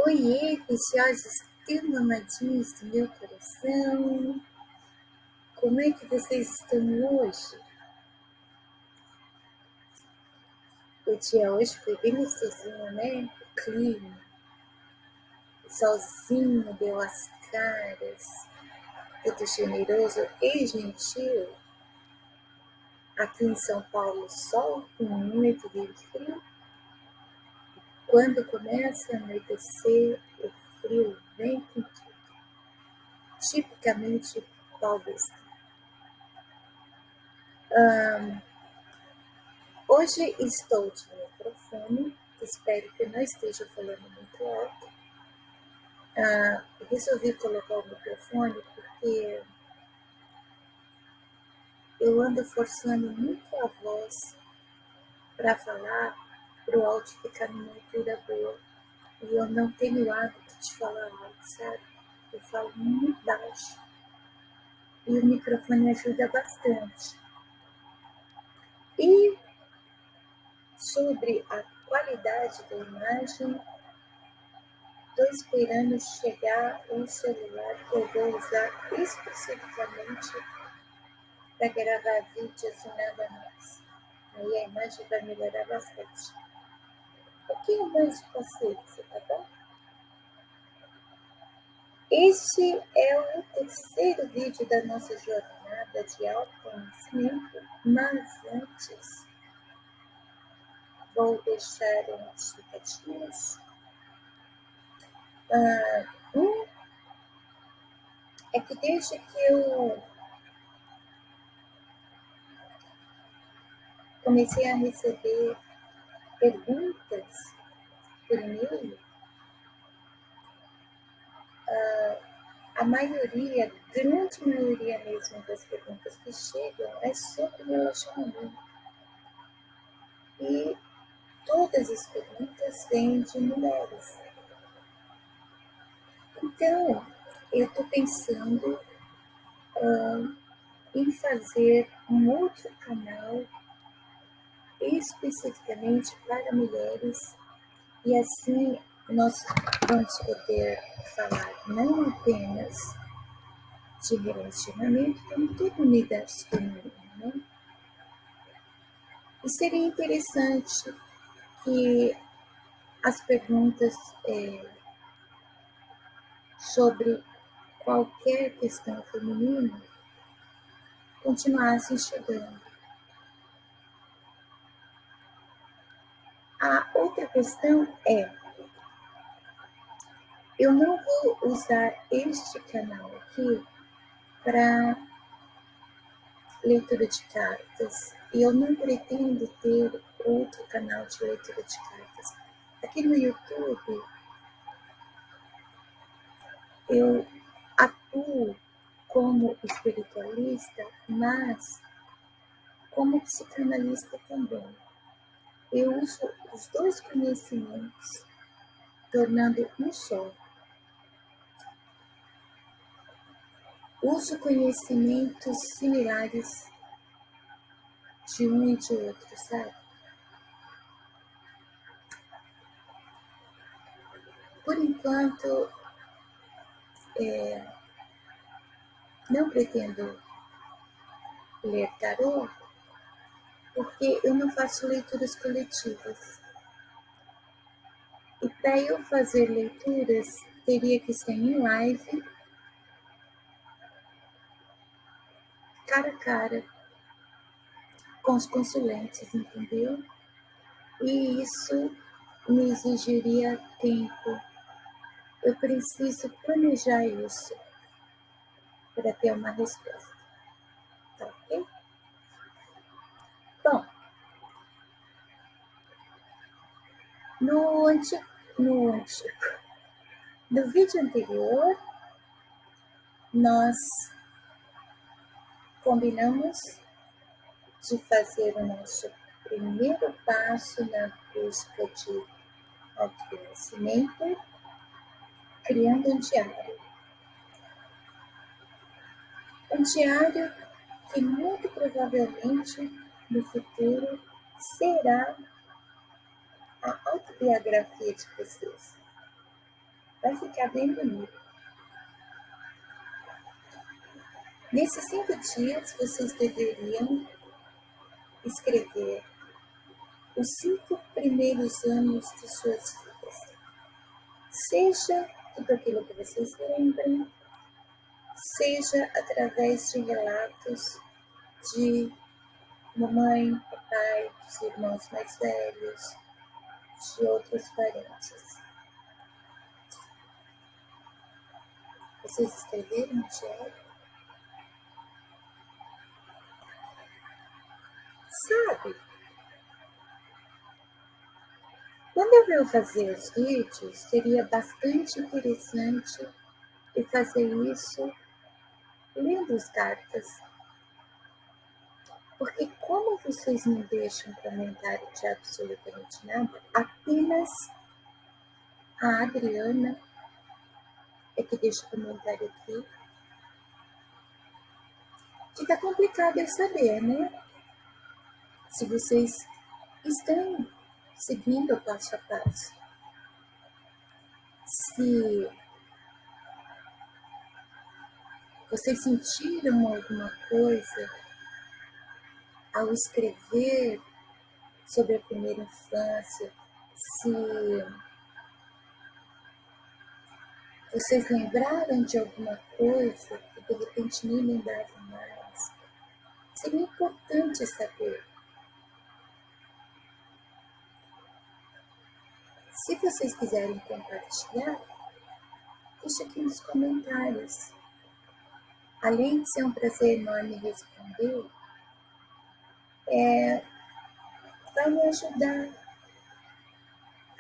Oiê, preciosos termomadinhos do meu coração. Como é que vocês estão hoje? O dia hoje foi bem gostosinho, né? O clima, o solzinho deu as caras, tudo generoso e gentil. Aqui em São Paulo, sol com muito frio. Quando começa a anoitecer, o frio vem com tudo. Tipicamente paulista. Hoje estou de microfone, espero que não esteja falando muito alto. Resolvi colocar o microfone porque eu ando forçando muito a voz para falar, para o áudio ficar numa altura boa. E eu não tenho hábito de falar alto, sabe? Eu falo muito baixo. E o microfone ajuda bastante. E sobre a qualidade da imagem, estou esperando chegar um celular que eu vou usar especificamente para gravar vídeos e nada mais. Aí a imagem vai melhorar bastante. Um pouquinho mais de paciência, tá bom? Este é o terceiro vídeo da nossa jornada de autoconhecimento, mas antes vou deixar uns recadinhos. É que desde que eu comecei a receber perguntas por e-mail, a maioria, grande maioria mesmo das perguntas que chegam é sobre relacionamento. E todas as perguntas vêm de mulheres. Então, eu estou pensando em fazer um outro canal especificamente para mulheres, e assim nós vamos poder falar não apenas de relacionamento, como todo o universo feminino, né? E seria interessante que as perguntas sobre qualquer questão feminina continuassem chegando. A outra questão é, eu não vou usar este canal aqui para leitura de cartas, e eu não pretendo ter outro canal de leitura de cartas. Aqui no YouTube, eu atuo como espiritualista, mas como psicanalista também. Eu uso os dois conhecimentos, tornando um só. Uso conhecimentos similares de um e de outro, sabe? Por enquanto, não pretendo ler tarô, porque eu não faço leituras coletivas. E para eu fazer leituras, teria que ser em live, cara a cara, com os consulentes, entendeu? E isso me exigiria tempo. Eu preciso planejar isso para ter uma resposta. Tá ok? Bom, no vídeo anterior, nós combinamos de fazer o nosso primeiro passo na busca de autoconhecimento, criando um diário. Um diário que muito provavelmente no futuro será a autobiografia de vocês. Vai ficar bem bonito. Nesses 5 dias, vocês deveriam escrever os 5 primeiros anos de suas vidas. Seja tudo aquilo que vocês lembram, seja através de relatos de mamãe, papai, dos irmãos mais velhos, de outros parentes. Vocês escreveram no diário? Sabe, quando eu venho fazer os vídeos, seria bastante interessante eu fazer isso lendo as cartas. Porque como vocês não deixam comentário de absolutamente nada, apenas a Adriana é que deixa comentário aqui. Fica complicado eu saber, né? Se vocês estão seguindo o passo a passo. Se vocês sentiram alguma coisa ao escrever sobre a primeira infância, se vocês lembraram de alguma coisa que de repente nem lembravam mais, seria importante saber. Se vocês quiserem compartilhar, deixa aqui nos comentários. Além de ser um prazer enorme responder, vai me ajudar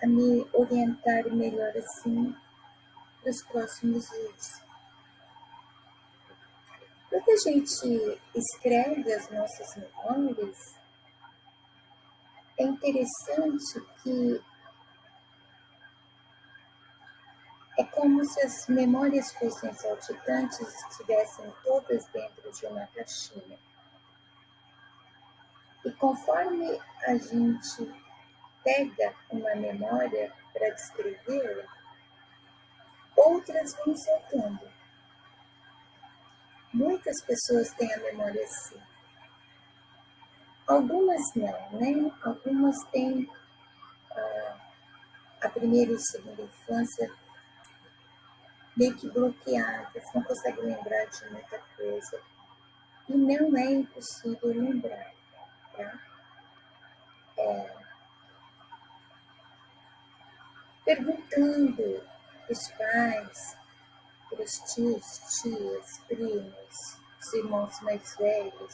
a me orientar melhor assim para os próximos vídeos. Quando a gente escreve as nossas memórias, é interessante que é como se as memórias fossem saltitantes e estivessem todas dentro de uma caixinha. E conforme a gente pega uma memória para descrevê-la, outras vão soltando. Muitas pessoas têm a memória assim. Algumas não, né? Algumas têm a primeira e segunda infância meio que bloqueadas, não conseguem lembrar de muita coisa. E não é impossível lembrar, tá? Perguntando para os pais, para os tios, tias, primos, os irmãos mais velhos,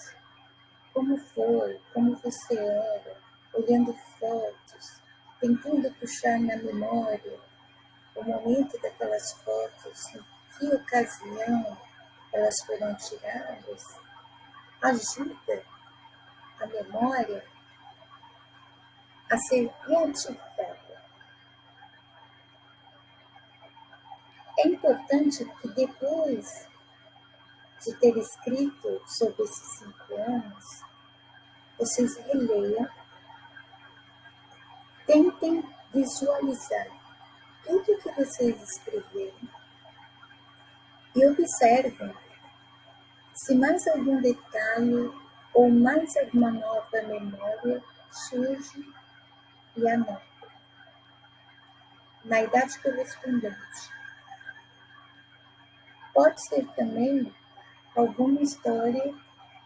como foi, como você era, olhando fotos, tentando puxar na memória o momento daquelas fotos, em que ocasião elas foram tiradas, ajuda a memória a ser reativada. É importante que depois de ter escrito sobre esses 5 anos, vocês releiam, tentem visualizar tudo que vocês escreveram e observem se mais algum detalhe ou mais alguma nova memória surge e anota na idade correspondente. Pode ser também alguma história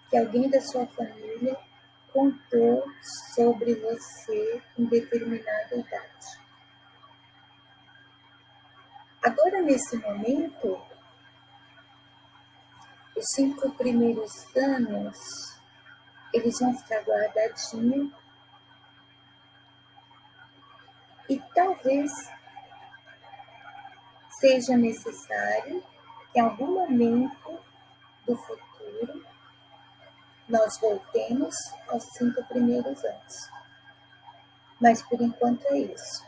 que alguém da sua família contou sobre você em determinada idade. Agora, nesse momento, os 5 primeiros anos, eles vão ficar guardadinhos e talvez seja necessário que em algum momento do futuro nós voltemos aos 5 primeiros anos. Mas por enquanto é isso.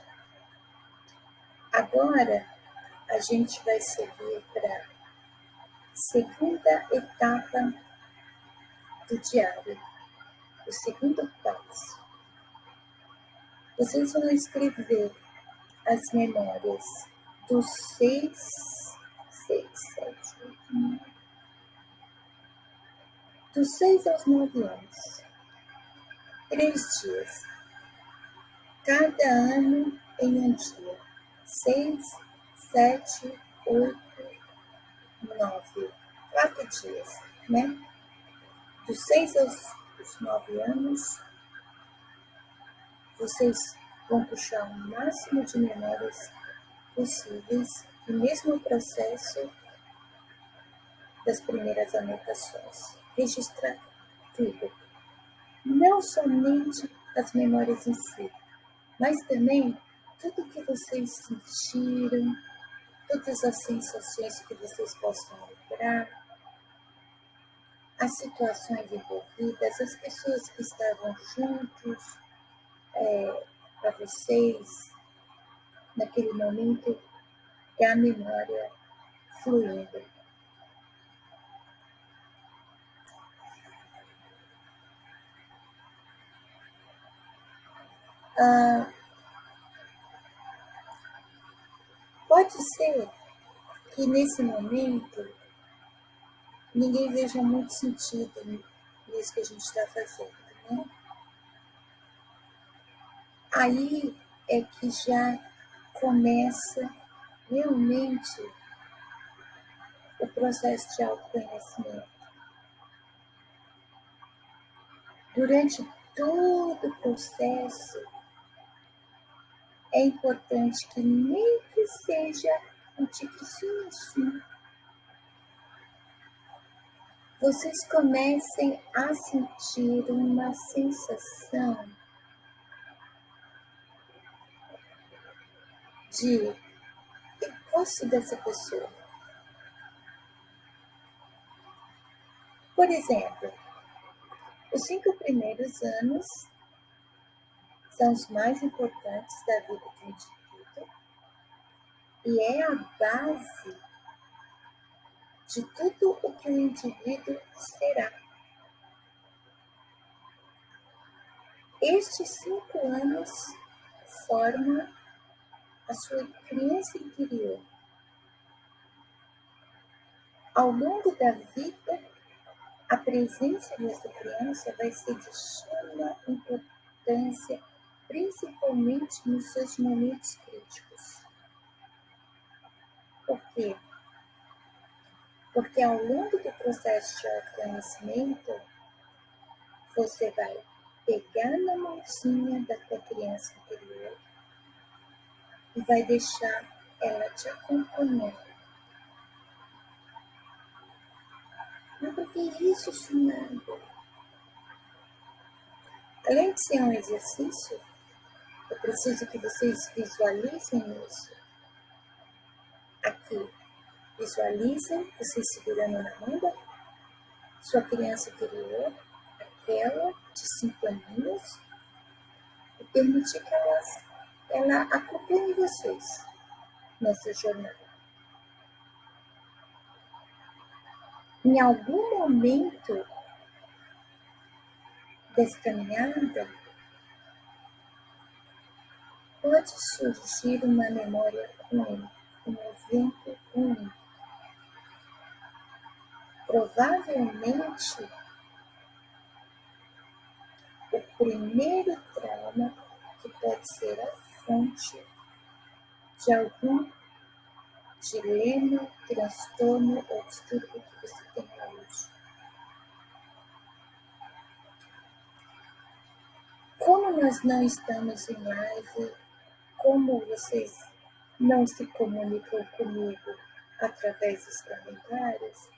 Agora a gente vai seguir para a segunda etapa do diário, o segundo passo. Vocês vão escrever as memórias dos 6, 7, 8, 9, dos 6 aos 9 anos. 3 dias. Cada ano em um dia. 6, 7, 8, 9. 4 dias, né? Dos 6 aos 9 anos, vocês vão puxar o máximo de memórias possíveis e mesmo o processo das primeiras anotações. Registrar tudo. Não somente as memórias em si, mas também tudo que vocês sentiram, todas as sensações que vocês possam lembrar, as situações envolvidas, as pessoas que estavam juntos para vocês naquele momento, é a memória fluindo. Pode ser que nesse momento ninguém veja muito sentido nisso que a gente está fazendo, né? Aí é que já começa realmente o processo de autoconhecimento. Durante todo o processo, é importante que nem que seja um tiquinho assim, vocês comecem a sentir uma sensação de eu gosto dessa pessoa. Por exemplo, os 5 primeiros anos são os mais importantes da vida do indivíduo e é a base de tudo o que o indivíduo será. Estes 5 anos formam a sua criança interior. Ao longo da vida, a presença dessa criança vai ser de suma importância, principalmente nos seus momentos críticos. Por quê? Porque ao longo do processo de autoconhecimento, você vai pegar na mãozinha da tua criança interior e vai deixar ela te acompanhar. Mas por que isso, Fernando? Além de ser um exercício, eu preciso que vocês visualizem isso. Aqui, visualizem vocês segurando na mão da sua criança interior, aquela de 5 aninhos, e permitir que ela acompanhe vocês nessa jornada. Em algum momento dessa caminhada, pode surgir uma memória ruim, um evento ruim. Provavelmente, o primeiro trauma que pode ser a fonte de algum dilema, transtorno ou distúrbio que você tenha hoje. Como nós não estamos em live, como vocês não se comunicam comigo através dos comentários,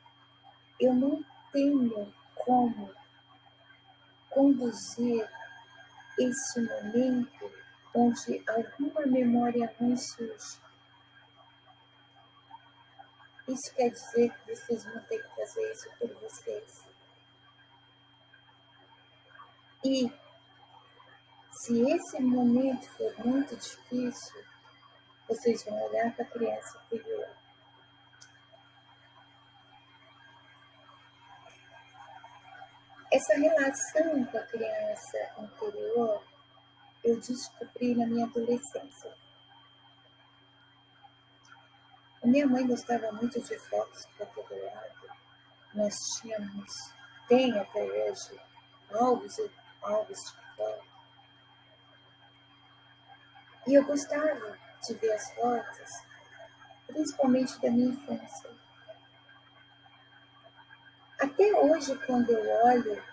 eu não tenho como conduzir esse momento onde alguma memória ruim surge. Isso quer dizer que vocês vão ter que fazer isso por vocês. E se esse momento for muito difícil, vocês vão olhar para a criança interior. Essa relação com a criança interior eu descobri na minha adolescência. A minha mãe gostava muito de fotos para todo lado. Nós tem até hoje, álbuns e álbuns de fotos. E eu gostava de ver as fotos, principalmente da minha infância. Até hoje, quando eu olho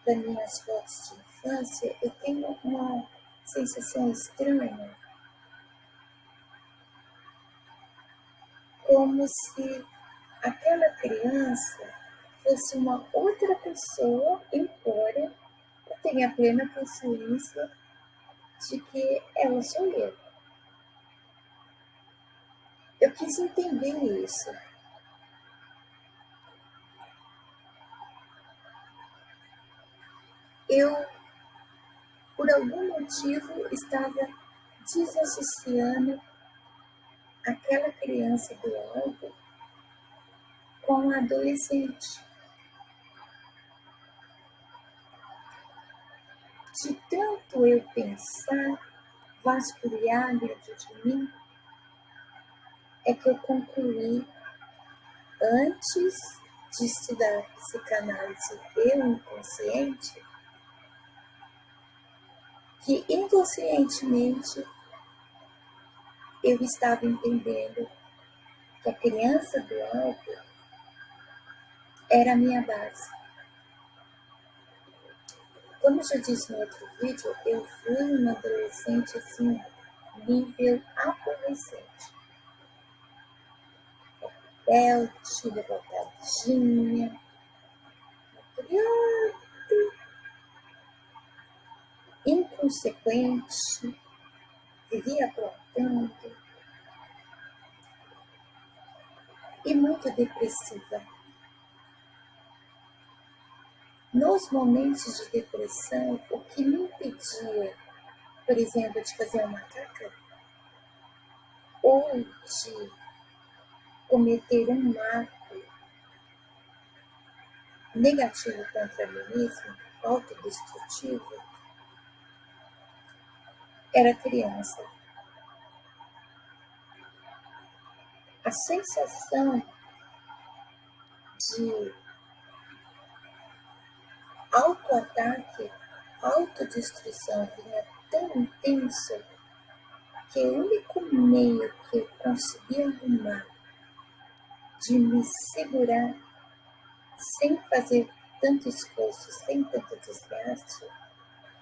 para minhas fotos de infância, eu tenho uma sensação estranha, como se aquela criança fosse uma outra pessoa, embora eu tenha plena consciência de que ela sou eu. Eu quis entender isso. Eu, por algum motivo, estava desassociando aquela criança do alto com a adolescente. De tanto eu pensar, vasculhar dentro de mim, é que eu concluí, antes de estudar psicanálise e o inconsciente, que inconscientemente eu estava entendendo que a criança do alto era a minha base. Como eu já disse no outro vídeo, eu fui uma adolescente assim, nível adolescente. Rebelde, revoltadinha, inconsequente, vivia aprontando e muito depressiva. Nos momentos de depressão, o que me impedia, por exemplo, de fazer uma caca ou de cometer um ato negativo contra mim mesmo, autodestrutivo, era criança. A sensação de autoataque, autodestruição vinha tão intensa que o único meio que eu conseguia arrumar de me segurar sem fazer tanto esforço, sem tanto desgaste,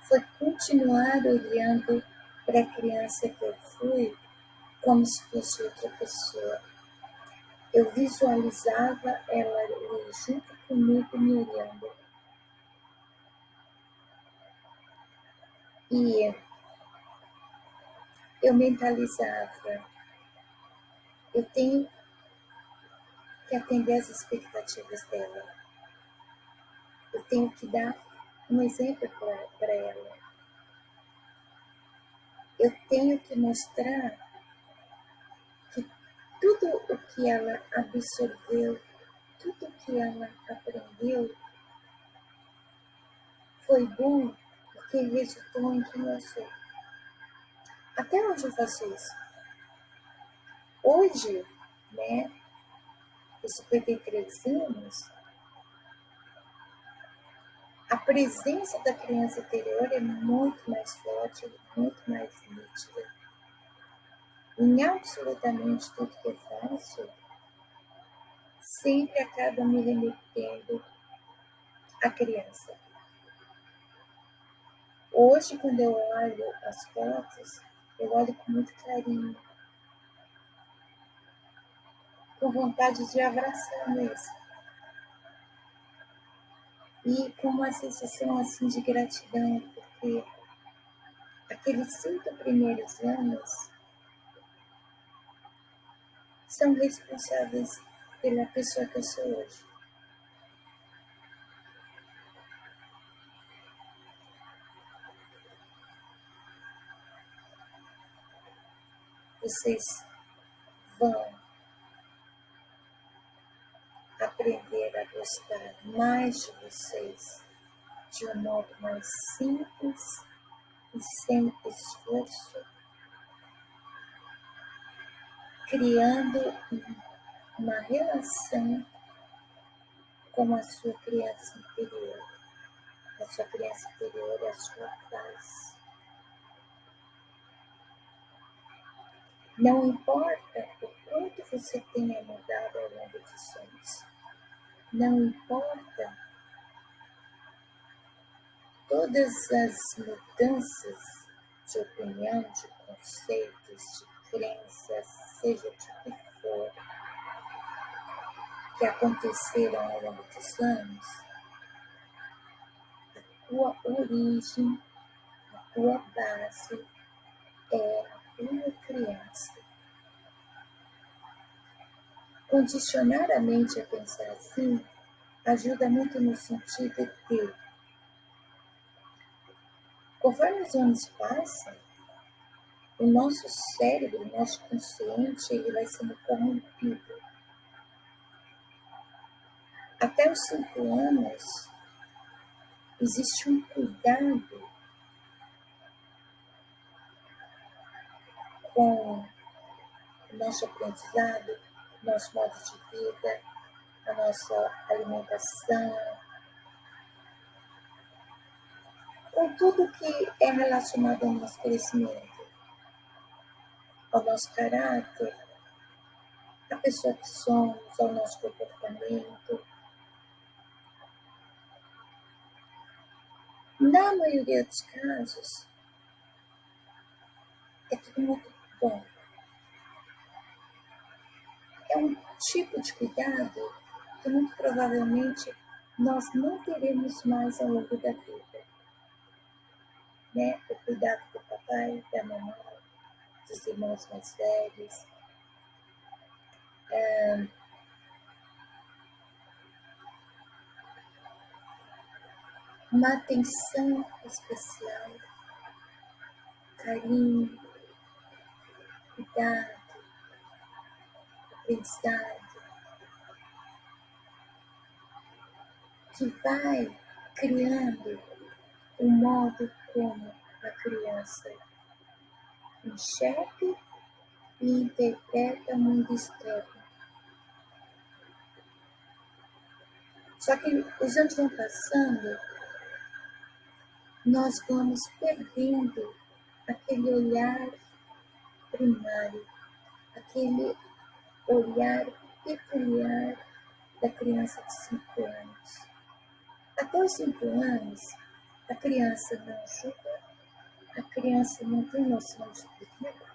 foi continuar olhando para a criança que eu fui como se fosse outra pessoa. Eu visualizava ela ali junto comigo me olhando. E eu mentalizava, eu tenho que atender às expectativas dela. Eu tenho que dar um exemplo para ela. Eu tenho que mostrar que tudo o que ela absorveu, tudo o que ela aprendeu foi bom porque resultou em quem eu sou. Até hoje eu faço isso. Hoje, né, com 53 anos, a presença da criança interior é muito mais forte, muito mais nítida. Em absolutamente tudo que eu faço, sempre acaba me remetendo à criança. Hoje, quando eu olho as fotos, eu olho com muito carinho, com vontade de abraçar mesmo. E com uma sensação assim de gratidão, porque aqueles 5 primeiros anos são responsáveis pela pessoa que eu sou hoje. Vocês vão aprender a gostar mais de vocês de um modo mais simples e sem esforço, criando uma relação com a sua criança interior. A sua criança interior é a sua paz. Não importa o quanto você tenha mudado ao longo dos anos. Não importa todas as mudanças de opinião, de conceitos, de crenças, seja de que for, que aconteceram ao longo dos anos, a tua origem, a tua base é a tua criança. Condicionar a mente a pensar assim ajuda muito no sentido de, conforme os anos passam, o nosso cérebro, o nosso consciente, ele vai sendo corrompido. Até os 5 anos, existe um cuidado com o nosso aprendizado, o nosso modo de vida, a nossa alimentação, com tudo que é relacionado ao nosso crescimento, ao nosso caráter, à pessoa que somos, ao nosso comportamento. Na maioria dos casos, é tudo muito bom. É um tipo de cuidado que muito provavelmente nós não teremos mais ao longo da vida. Né? O cuidado do papai, da mamãe, dos irmãos mais velhos. Uma atenção especial, carinho, cuidado, aprendizado, que vai criando o modo como a criança enxerga e interpreta o mundo externo. Só que os anos vão passando, nós vamos perdendo aquele olhar primário, aquele olhar peculiar da criança de 5 anos. Até os 5 anos, a criança não julga, a criança não tem noção de perigo.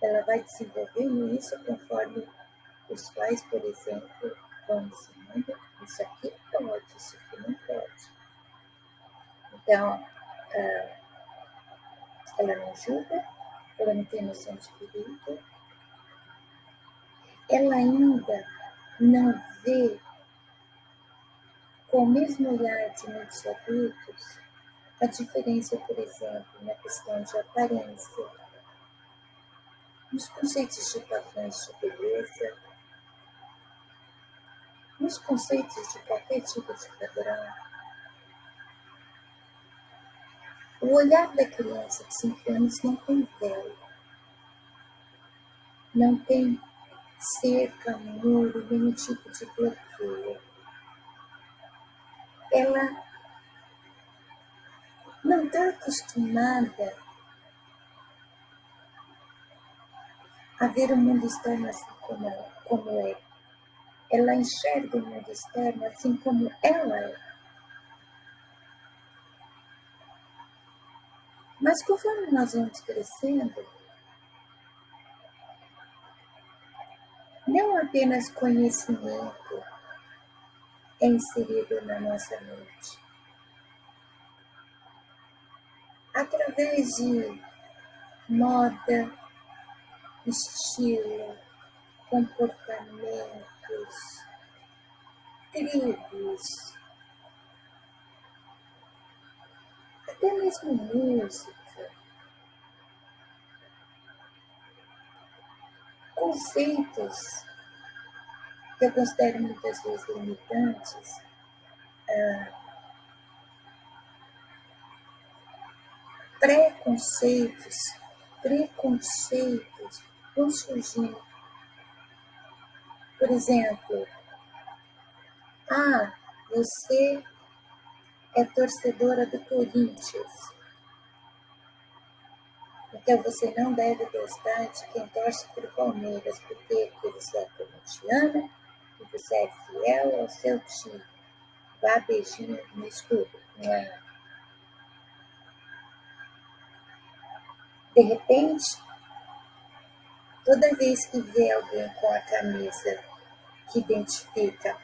Ela vai desenvolvendo isso conforme os pais, por exemplo, vão ensinando, isso aqui pode, isso aqui não pode. Então, ela não julga, ela não tem noção de perigo, ela ainda não vê com o mesmo olhar de muitos adultos a diferença, por exemplo, na questão de aparência, nos conceitos de padrões de beleza, nos conceitos de qualquer tipo de padrão. O olhar da criança de 5 anos não tem véu, não tem cerca, muro, nenhum tipo de bloqueio. Ela não está acostumada a ver o mundo externo assim como é. Ela enxerga o mundo externo assim como ela é. Mas conforme nós vamos crescendo, não apenas conhecimento é inserido na nossa mente. Através de moda, estilo, comportamentos, tribos, até mesmo música, conceitos que eu considero muitas vezes limitantes, preconceitos preconceitos vão surgindo. Por exemplo, você é torcedora do Corinthians, então você não deve gostar de quem torce para o Palmeiras, porque você é corintiana e você é fiel ao seu time. Vá beijinho no escuro. De repente, toda vez que vê alguém com a camisa que identifica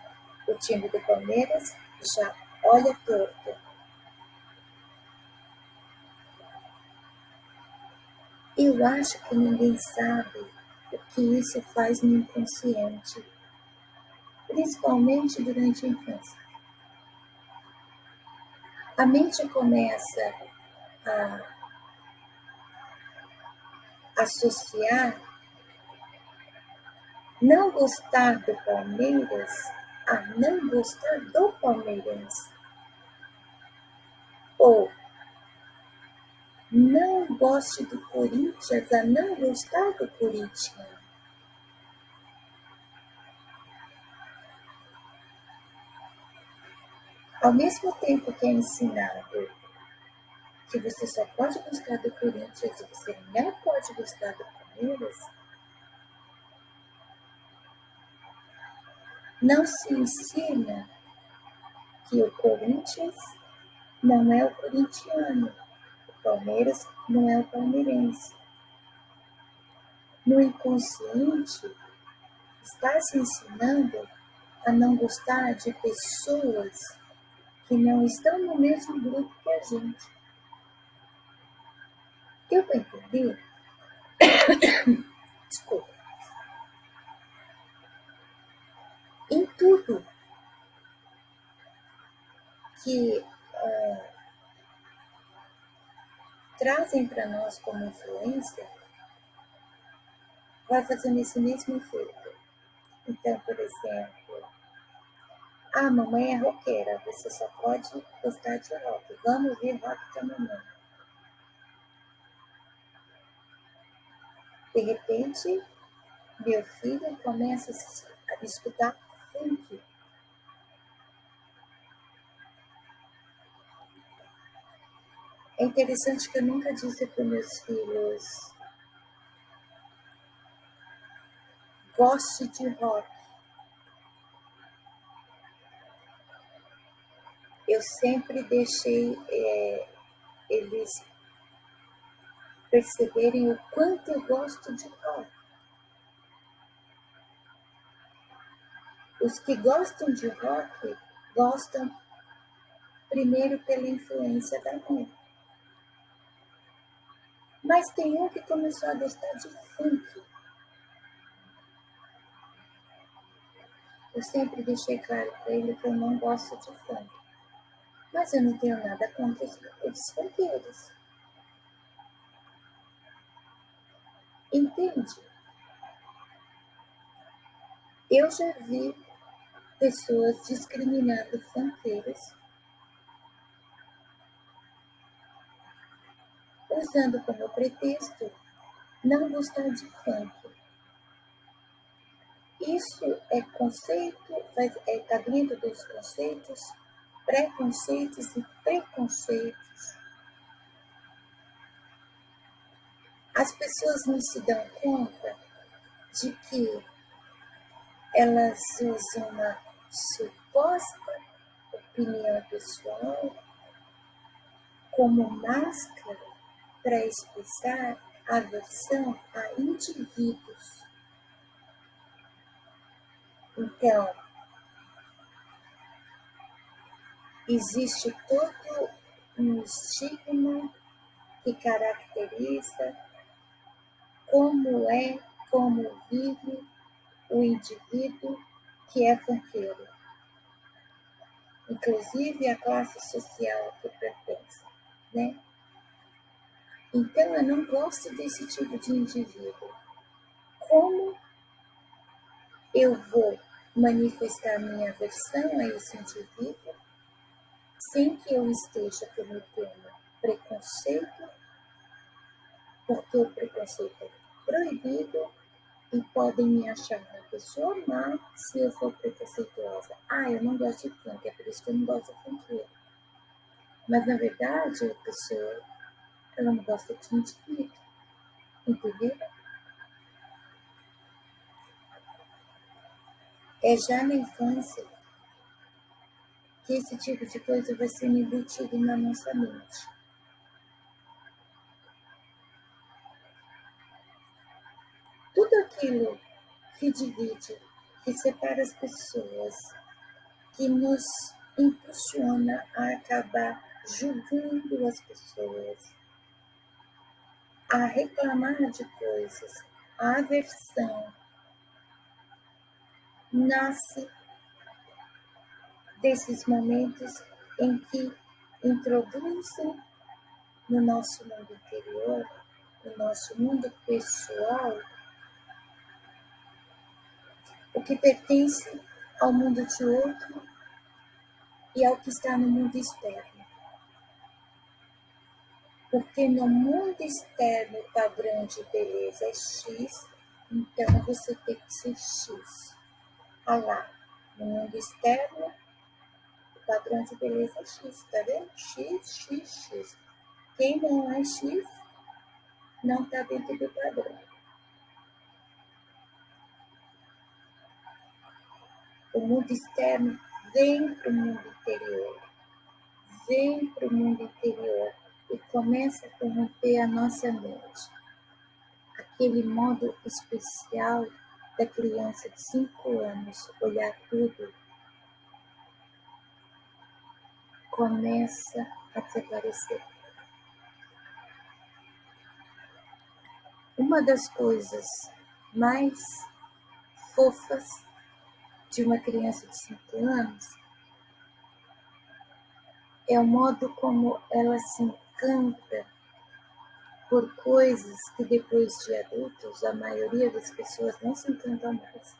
o time do Palmeiras, já olha torto. Eu acho que ninguém sabe o que isso faz no inconsciente, principalmente durante a infância. A mente começa a associar não gostar do Palmeiras a não gostar do palmeirense. Ou não goste do Corinthians a não gostar do corintiano. Ao mesmo tempo que é ensinado que você só pode gostar do Corinthians e você não pode gostar do Palmeiras, não se ensina que o Corinthians não é o corintiano, o Palmeiras não é o palmeirense. No inconsciente, está se ensinando a não gostar de pessoas que não estão no mesmo grupo que a gente. Deu para entender? Desculpa. Em tudo que trazem para nós como influência, vai fazendo esse mesmo efeito. Então, por exemplo, mamãe é roqueira, você só pode gostar de rock. Vamos ver rock com a mamãe. De repente, meu filho começa a escutar funk. É interessante que eu nunca disse para meus filhos: goste de rock. Eu sempre deixei eles perceberem o quanto eu gosto de rock. Os que gostam de rock gostam primeiro pela influência da mãe. Mas tem um que começou a gostar de funk. Eu sempre deixei claro para ele que eu não gosto de funk. Mas eu não tenho nada contra os funkeiros. Entende? Eu já vi pessoas discriminando funkeiros, usando como pretexto não gostar de funk. Isso é conceito, está dentro dos conceitos, preconceitos e preconceitos. As pessoas não se dão conta de que elas usam uma suposta opinião pessoal como máscara para expressar aversão a indivíduos. Então, existe todo um estigma que caracteriza como vive o indivíduo que é funkeiro, inclusive a classe social a que pertence, né? Então, eu não gosto desse tipo de indivíduo. Como eu vou manifestar minha aversão a esse indivíduo sem que eu esteja cometendo preconceito porque o preconceito é proibido e podem me achar uma pessoa má se eu for preconceituosa. Ah, eu não gosto de funk, é por isso que eu não gosto de funkeiro. Mas, na verdade, a pessoa, ela não gosta de indivíduo, entendeu? É já na infância que esse tipo de coisa vai sendo embutido na nossa mente. Tudo aquilo que divide, que separa as pessoas, que nos impulsiona a acabar julgando as pessoas, a reclamar de coisas, a aversão, nasce desses momentos em que introduzem no nosso mundo interior, no nosso mundo pessoal, o que pertence ao mundo de outro e ao que está no mundo externo. Porque no mundo externo o padrão de beleza é X, então você tem que ser X. Olha lá, no mundo externo o padrão de beleza é X, tá vendo? X, X, X. Quem não é X não está dentro do padrão. O mundo externo vem para o mundo interior, vem para o mundo interior e começa a corromper a nossa mente. Aquele modo especial da criança de 5 anos olhar tudo começa a desaparecer. Uma das coisas mais fofas de uma criança de 5 anos é o modo como ela se encanta por coisas que depois de adultos a maioria das pessoas não se encantam mais.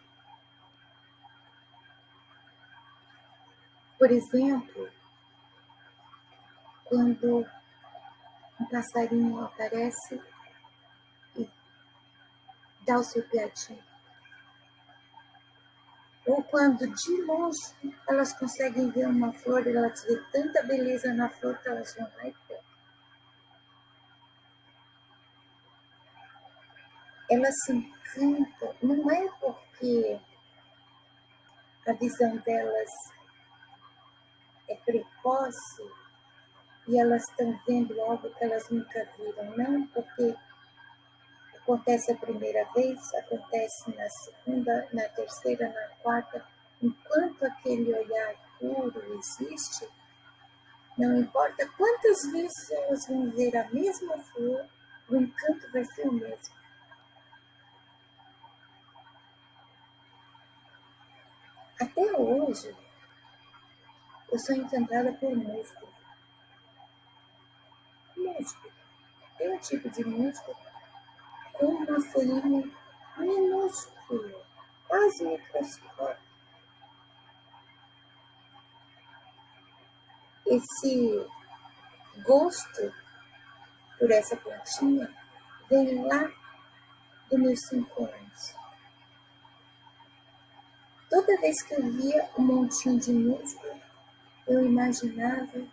Por exemplo, quando um passarinho aparece e dá o seu piadinho. Ou quando de longe elas conseguem ver uma flor, elas vêem tanta beleza na flor que elas vão lá e pegam. Elas se encantam, não é porque a visão delas é precoce e elas estão vendo algo que elas nunca viram, não, porque acontece a primeira vez, acontece na segunda, na terceira, na quarta, enquanto aquele olhar puro existe, não importa quantas vezes elas vão ver a mesma flor, o encanto vai ser o mesmo. Até hoje, eu sou encantada por música. Música. Tem um tipo de música com uma folhinha minúscula, quase microscópica. Esse gosto por essa plantinha vem lá dos meus 5 anos. Toda vez que eu via um montinho de músculo, eu imaginava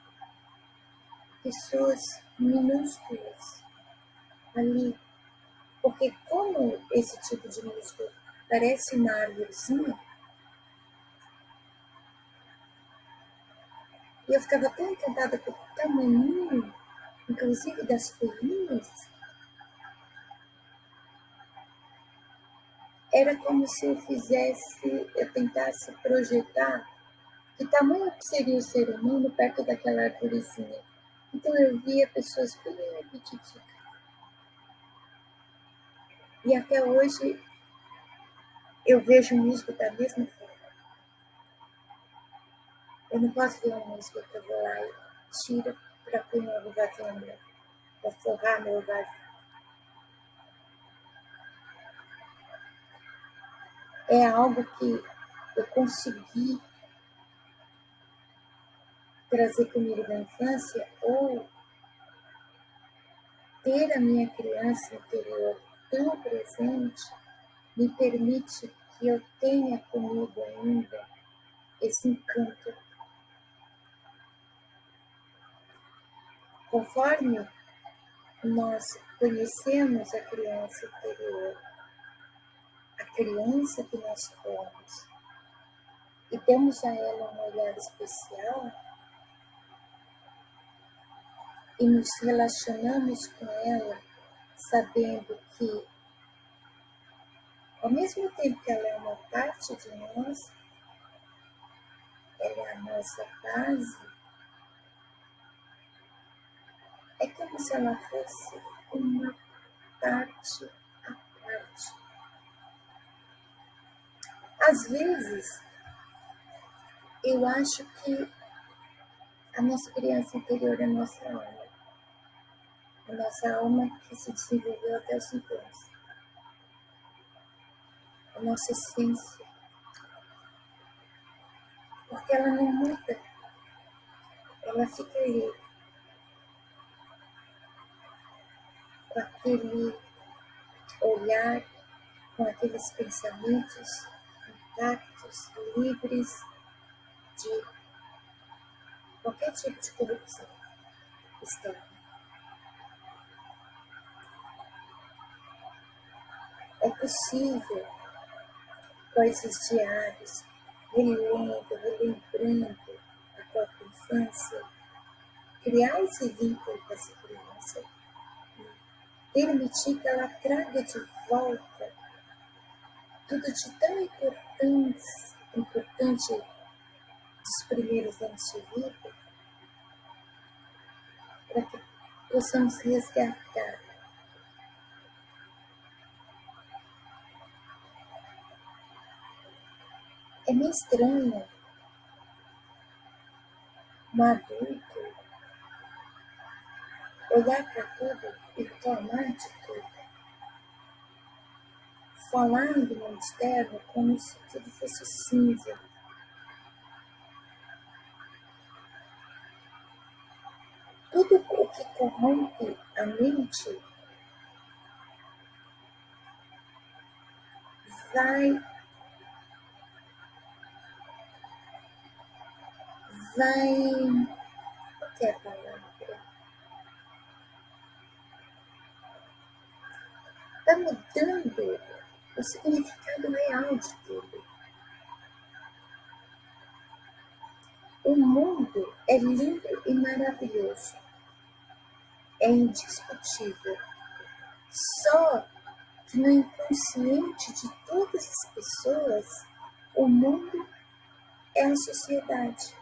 pessoas minúsculas ali. Porque como esse tipo de músculo parece uma árvorezinha, e eu ficava tão encantada com o tamanho, inclusive das folhinhas, era como se eu tentasse projetar que tamanho seria o ser humano perto daquela árvorezinha. Então eu via pessoas bem pititicas. E até hoje eu vejo o músico da mesma forma. Eu não posso ver um músico que eu vou lá e tira para pôr no lugarzinho meu, para forrar meu lugar. É algo que eu consegui trazer comigo da infância ou ter a minha criança interior tão presente me permite que eu tenha comigo ainda esse encanto. Conforme nós conhecemos a criança interior, a criança que nós fomos, e damos a ela um olhar especial, e nos relacionamos com ela, sabendo que, ao mesmo tempo que ela é uma parte de nós, ela é a nossa base, é como se ela fosse uma parte à parte. Às vezes, eu acho que a nossa criança interior é a nossa alma. A nossa alma que se desenvolveu até os 5 anos. A nossa essência. Porque ela não muda. Ela fica ali. Com aquele olhar, com aqueles pensamentos intactos, livres de qualquer tipo de corrupção externa. É possível, com esses diários, relembrando a própria infância, criar esse vínculo com essa criança, permitir que ela traga de volta tudo de tão importante dos primeiros anos de vida, para que possamos resgatar É meio estranho um adulto olhar para tudo e reclamar de tudo, falar do mundo externo como se tudo fosse cinza. Tudo o que corrompe a mente vai qual que é a palavra? Está mudando o significado real de tudo. O mundo é lindo e maravilhoso. É indiscutível. Só que no inconsciente de todas as pessoas, o mundo é a sociedade.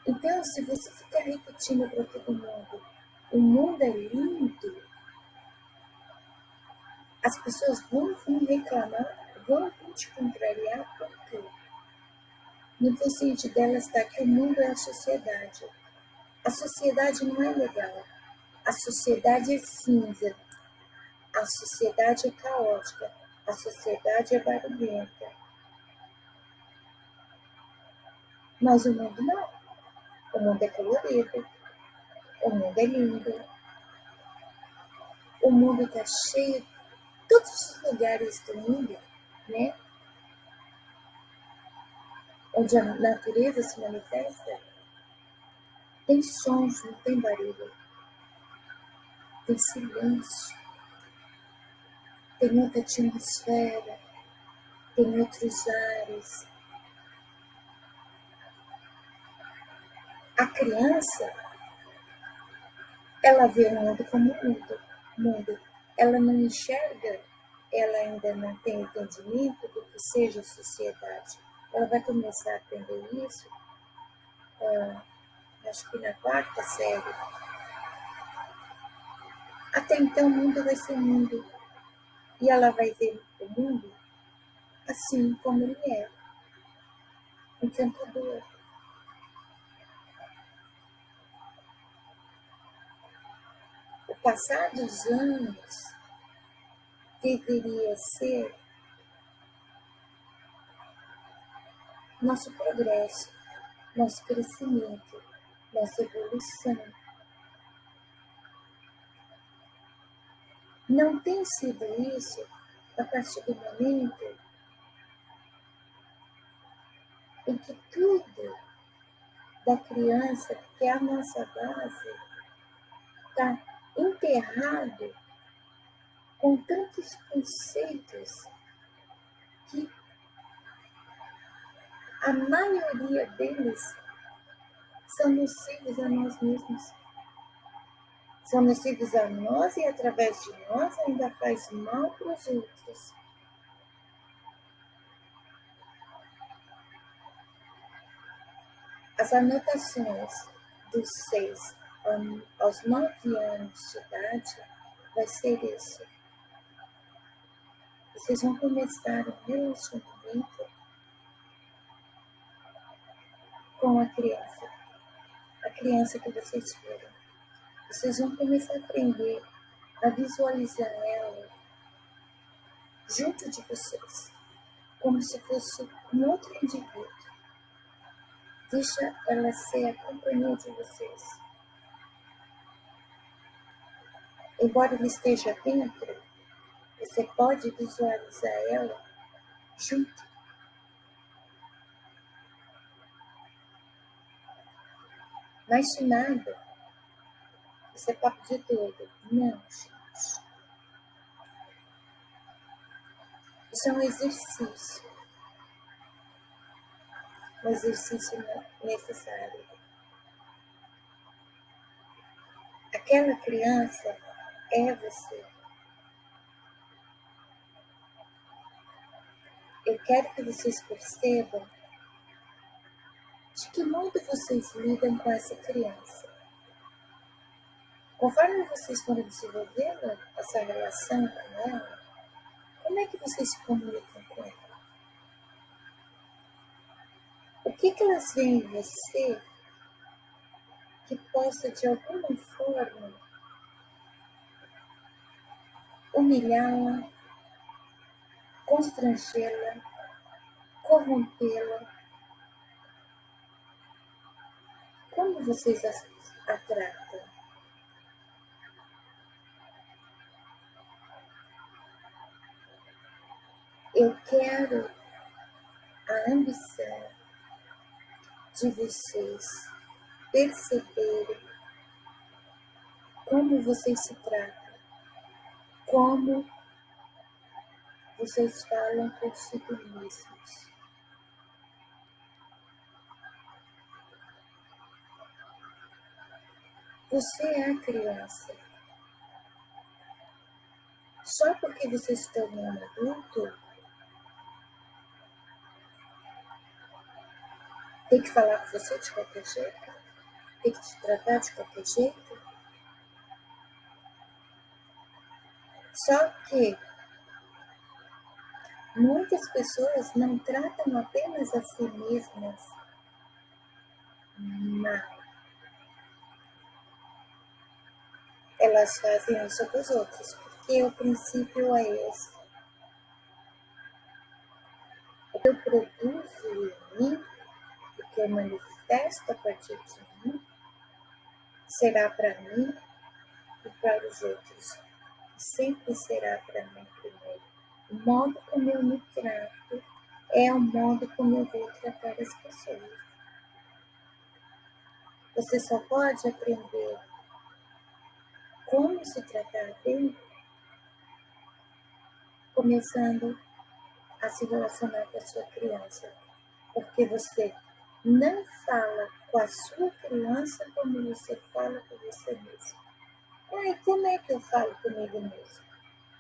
Então, se você ficar repetindo para todo mundo, o mundo é lindo, as pessoas vão vir reclamar, vão vir te contrariar, por quê? No inconsciente delas está que o mundo é a sociedade. A sociedade não é legal. A sociedade é cinza. A sociedade é caótica. A sociedade é barulhenta. Mas o mundo não. O mundo é colorido. O mundo é lindo. O mundo está cheio. Todos os lugares do mundo, né? Onde a natureza se manifesta, tem sons, não tem barulho. Tem silêncio. Tem outra atmosfera. Tem outros ares. A criança, ela vê o mundo como mundo. Ela não enxerga, ela ainda não tem entendimento do que seja a sociedade. Ela vai começar a aprender isso, acho que na 4ª série. Até então o mundo vai ser mundo. E ela vai ver o mundo assim como ele é. Encantador. O passar dos anos deveria ser nosso progresso, nosso crescimento, nossa evolução. não tem sido isso a partir do momento em que tudo da criança, que é a nossa base, está enterrado com tantos conceitos que a maioria deles são nocivos a nós mesmos. São nocivos a nós e, através de nós, ainda faz mal para os outros. As anotações dos 6 aos 9 anos de idade vai ser isso. Vocês vão começar um relacionamento com a criança que vocês foram. Vocês vão começar a aprender a visualizar ela junto de vocês, como se fosse um outro indivíduo. Deixa ela ser a companhia de vocês. Embora ela esteja dentro, você pode visualizar ela junto. Mas de nada, isso é papo de doido. Não, gente. Isso é um exercício necessário. Aquela criança é você. Eu quero que vocês percebam de que modo vocês lidam com essa criança. Conforme vocês forem desenvolvendo essa relação com ela, como é que vocês se comunicam com ela? O que elas veem em você que possa, de alguma forma, humilhá-la, constrangê-la, corrompê-la? Como vocês a tratam? Eu quero a ambição de vocês perceberem como vocês se tratam, como vocês falam consigo mesmos. Você é a criança. Só porque você se tornou um adulto, tem que falar com você de qualquer jeito? Tem que te tratar de qualquer jeito? Só que muitas pessoas não tratam apenas a si mesmas mal. Elas fazem isso com os outros, porque o princípio é esse. O que eu produzo em mim, o que eu manifesto a partir de mim, será para mim e para os outros. Sempre será para mim primeiro. O modo como eu me trato é o modo como eu vou tratar as pessoas. Você só pode aprender como se tratar bem começando a se relacionar com a sua criança. Porque você não fala com a sua criança como você fala com você mesmo. Ai, como é que eu falo comigo mesmo?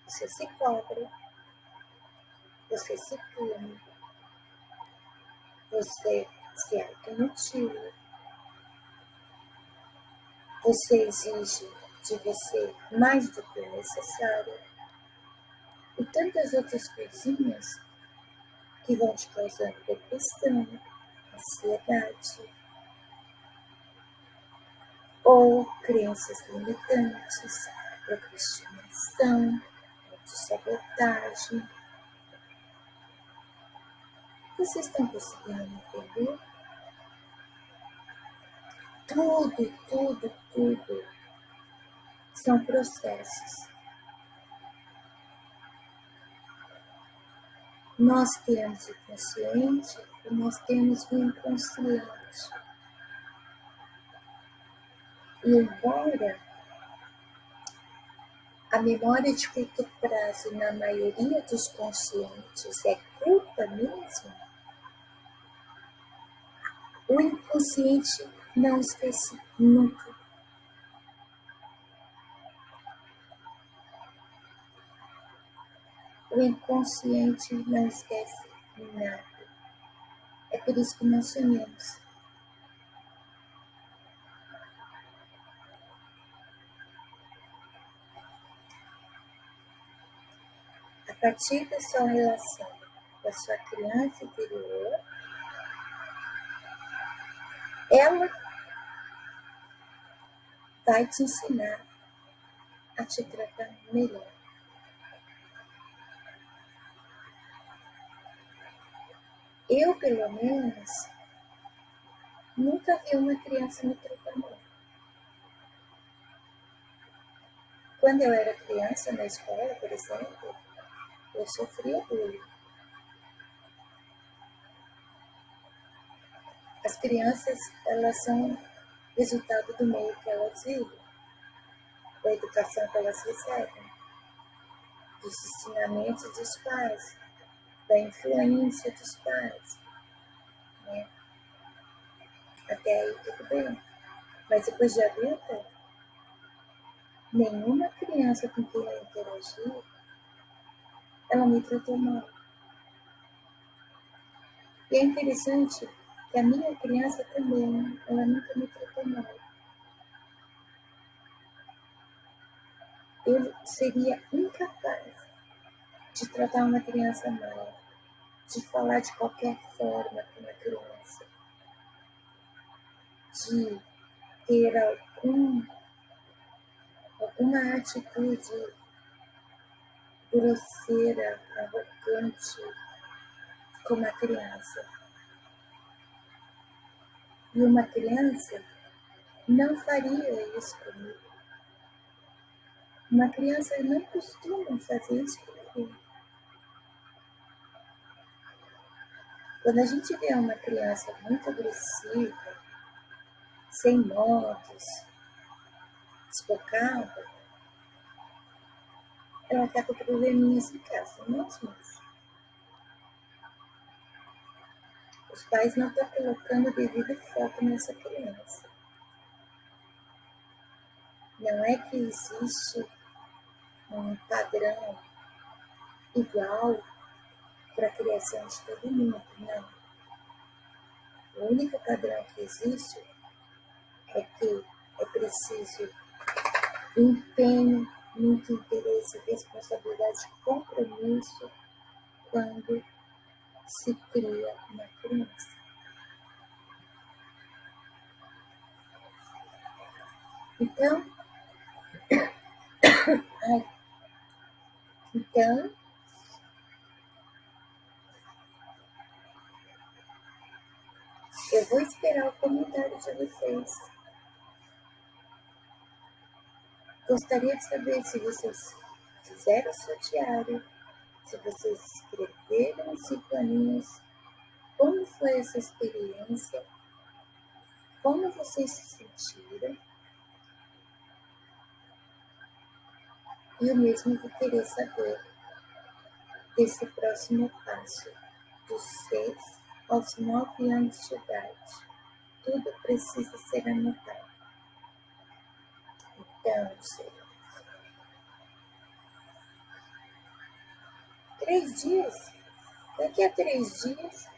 Você se cobra, você se pune, você se automutila, você exige de você mais do que o necessário e tantas outras coisinhas que vão te causando depressão, ansiedade ou crenças limitantes, procrastinação, autossabotagem. Vocês estão conseguindo entender? Tudo são processos. Nós temos o consciente e nós temos o inconsciente. E embora a memória de curto prazo na maioria dos conscientes é culpa mesmo, o inconsciente não esquece nunca. O inconsciente não esquece nada. É por isso que nós sonhamos. A partir da sua relação com a sua criança interior, ela vai te ensinar a te tratar melhor. Eu, pelo menos, nunca vi uma criança me tratar mal. Quando eu era criança, na escola, por exemplo, eu sofria bullying. As crianças, elas são resultado do meio que elas vivem, da educação que elas recebem, dos ensinamentos dos pais, da influência dos pais. Né? Até aí tudo bem. Mas depois de adulta, nenhuma criança com quem eu interagi, ela me tratou mal. E é interessante que a minha criança também, ela nunca me tratou mal. Eu seria incapaz de tratar uma criança mal, de falar de qualquer forma com uma criança, de ter alguma atitude grosseira, arrogante com uma criança. E uma criança não faria isso comigo. Uma criança não costuma fazer isso comigo. Quando a gente vê uma criança muito agressiva, sem modos, desbocada, ela está com probleminhas em casa, não é, gente? Os pais não estão colocando o devido foco nessa criança. Não é que existe um padrão igual para a criação de todo mundo, não. O único padrão que existe é que é preciso empenho, muito interesse, responsabilidade, compromisso quando se cria uma criança. Então, eu vou esperar o comentário de vocês. Gostaria de saber se vocês fizeram o seu diário, se vocês escreveram os 5 aninhos, como foi essa experiência, como vocês se sentiram. E eu mesmo vou querer saber desse próximo passo, dos 6 aos 9 anos de idade. Tudo precisa ser anotado. Então, senhor, 3 dias, daqui a 3 dias,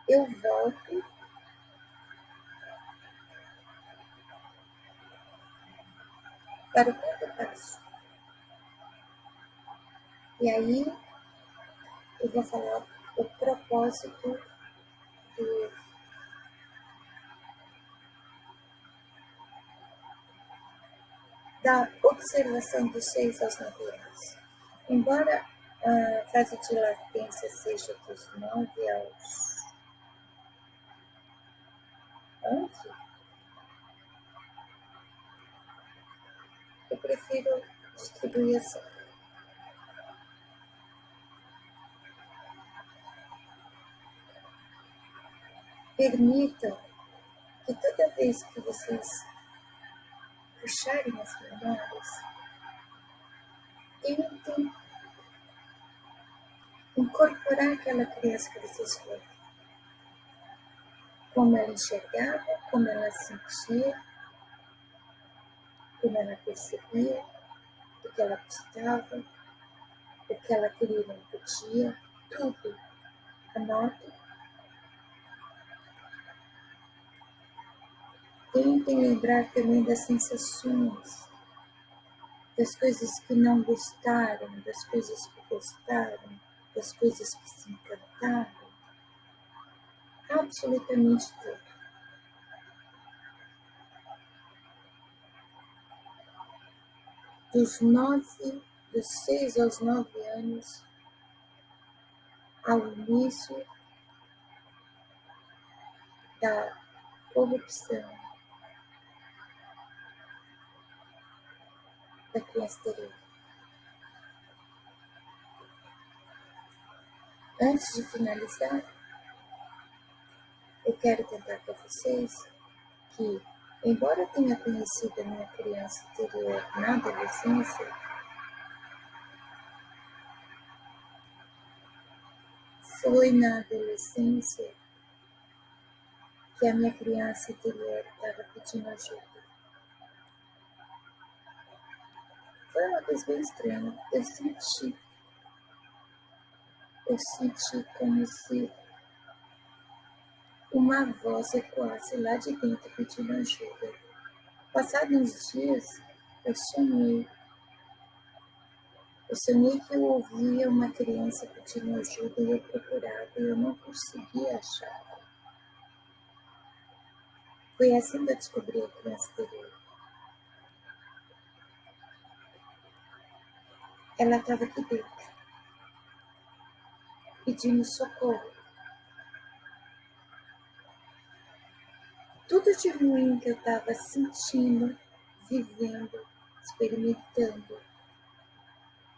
eu volto para o quarto passo. E aí, eu vou falar o propósito da observação dos 6 aos 9 anos. Embora a fase de latência seja dos 9 aos 11, eu prefiro distribuir assim. permitam que toda vez que vocês puxarem as memórias, tentem incorporar aquela criança que vocês foram. Como ela enxergava, como ela sentia, como ela percebia, o que ela gostava, o que ela queria e não podia, tudo. Anotem. Tentem lembrar também das sensações, das coisas que não gostaram, das coisas que gostaram, das coisas que se encantaram. Absolutamente tudo. Dos 6 aos 9 anos, ao início da corrupção da criança interior. Antes de finalizar, eu quero contar para vocês que, embora eu tenha conhecido a minha criança interior na adolescência, foi na adolescência que a minha criança interior estava pedindo ajuda. Foi uma coisa bem estranha. Eu senti como se uma voz ecoasse lá de dentro pedindo ajuda. Passados uns dias, eu sonhei. Eu sonhei que eu ouvia uma criança pedindo ajuda e eu procurava e eu não conseguia achar. Foi assim que eu descobri a criança interior. Ela estava aqui dentro, pedindo socorro. Tudo de ruim que eu estava sentindo, vivendo, experimentando,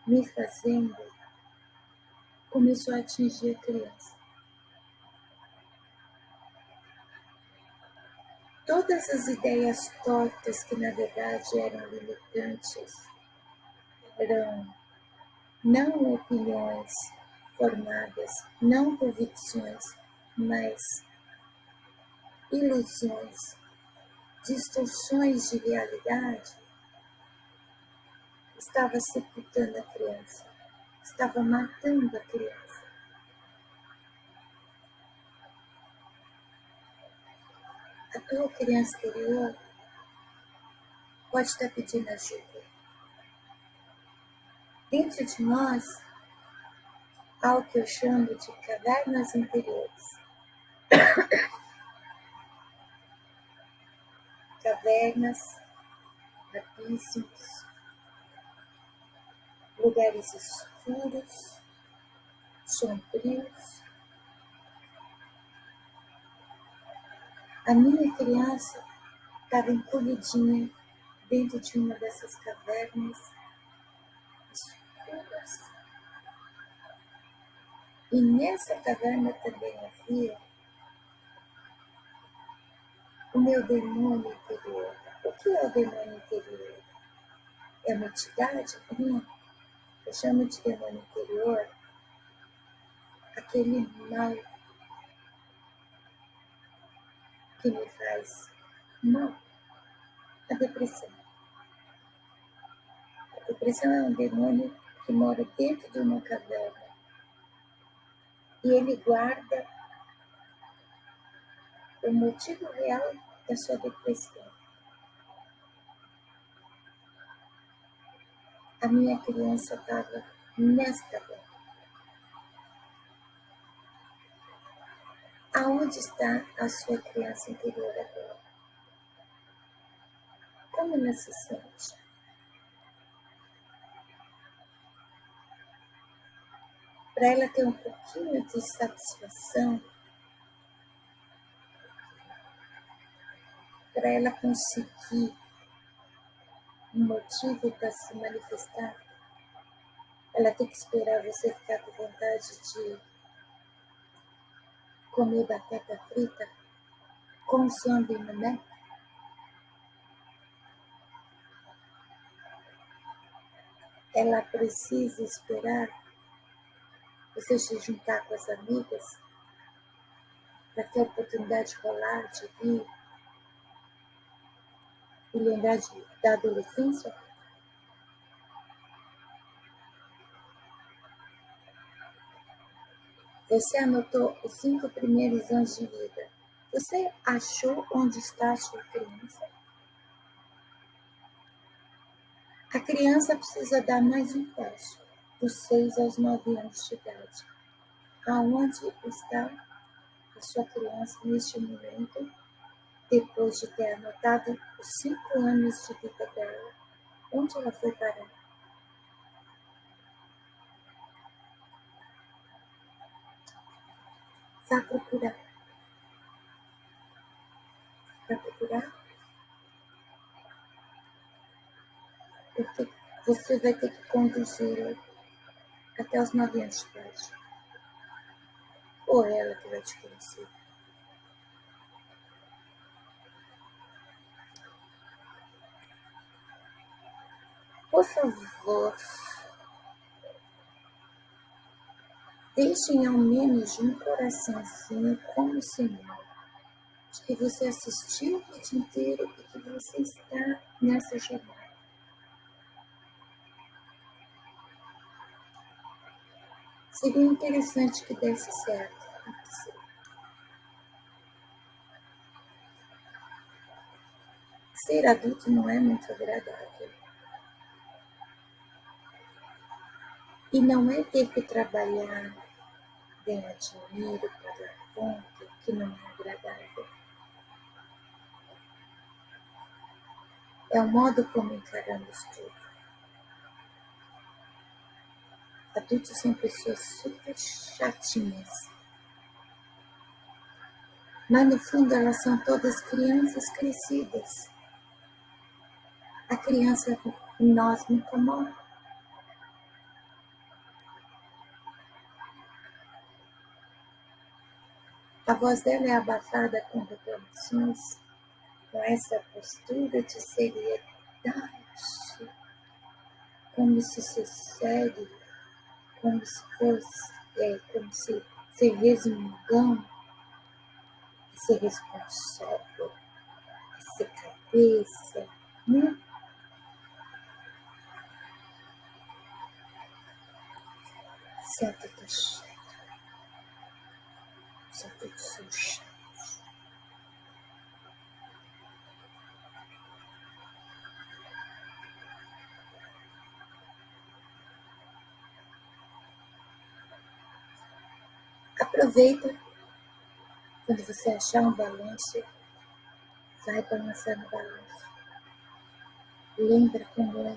me fazendo, começou a atingir a criança. Todas as ideias tortas que na verdade eram limitantes, eram não opiniões formadas, não convicções, mas ilusões, distorções de realidade, estava sepultando a criança, estava matando a criança. A tua criança interior pode estar pedindo ajuda. Dentro de nós, há o que eu chamo de cavernas interiores. Cavernas, abismos, lugares escuros, sombrios. A minha criança estava encolhidinha dentro de uma dessas cavernas escuras. E nessa caverna também havia o meu demônio interior. O que é o demônio interior? É uma entidade? Não. Eu chamo de demônio interior aquele mal que me faz mal. A depressão. A depressão é um demônio que mora dentro de uma caverna. E ele guarda o motivo real da sua depressão. A minha criança estava nessa caverna. Aonde está a sua criança interior agora? Como ela se sente? Para ela ter um pouquinho de satisfação, para ela conseguir um motivo para se manifestar, ela tem que esperar você ficar com vontade de comer batata frita. consome, né? Ela precisa esperar você se juntar com as amigas para ter a oportunidade de rolar, de vir e lembrar da adolescência? Você anotou os 5 primeiros anos de vida. Você achou onde está a sua criança? A criança precisa dar mais um passo, dos 6 aos 9 anos de idade. Aonde está a sua criança neste momento, depois de ter anotado os 5 anos de vida dela? Onde ela foi parar? Vá procurar. Vá procurar, porque você vai ter que conduzi-la até os 9 anos de idade. Ou ela que vai te conhecer. Por favor, deixem ao menos um coraçãozinho como sinal de que você assistiu o vídeo inteiro e que você está nessa jornada. Seria interessante que desse certo para você. Ser adulto não é muito agradável. E não é ter que trabalhar, ganhar dinheiro, pagar conta, que não é agradável. É o modo como encaramos tudo. Adultos são pessoas super chatinhas. Mas no fundo elas são todas crianças crescidas. A criança em nós nunca morre. A voz dela é abafada com reclamações, com essa postura de seriedade, como se sucede, como se fosse, como se ser resmungão, ser responsável, ser cabeça, né? Senta do chão, senta do seu chão. Aproveita quando você achar um balanço, vai balançar no balanço. Lembra como é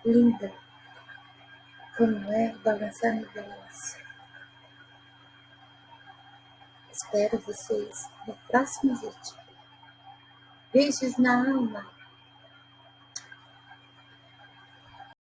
linda, como é balançar no balanço. Espero vocês no próximo vídeo. Beijos na alma.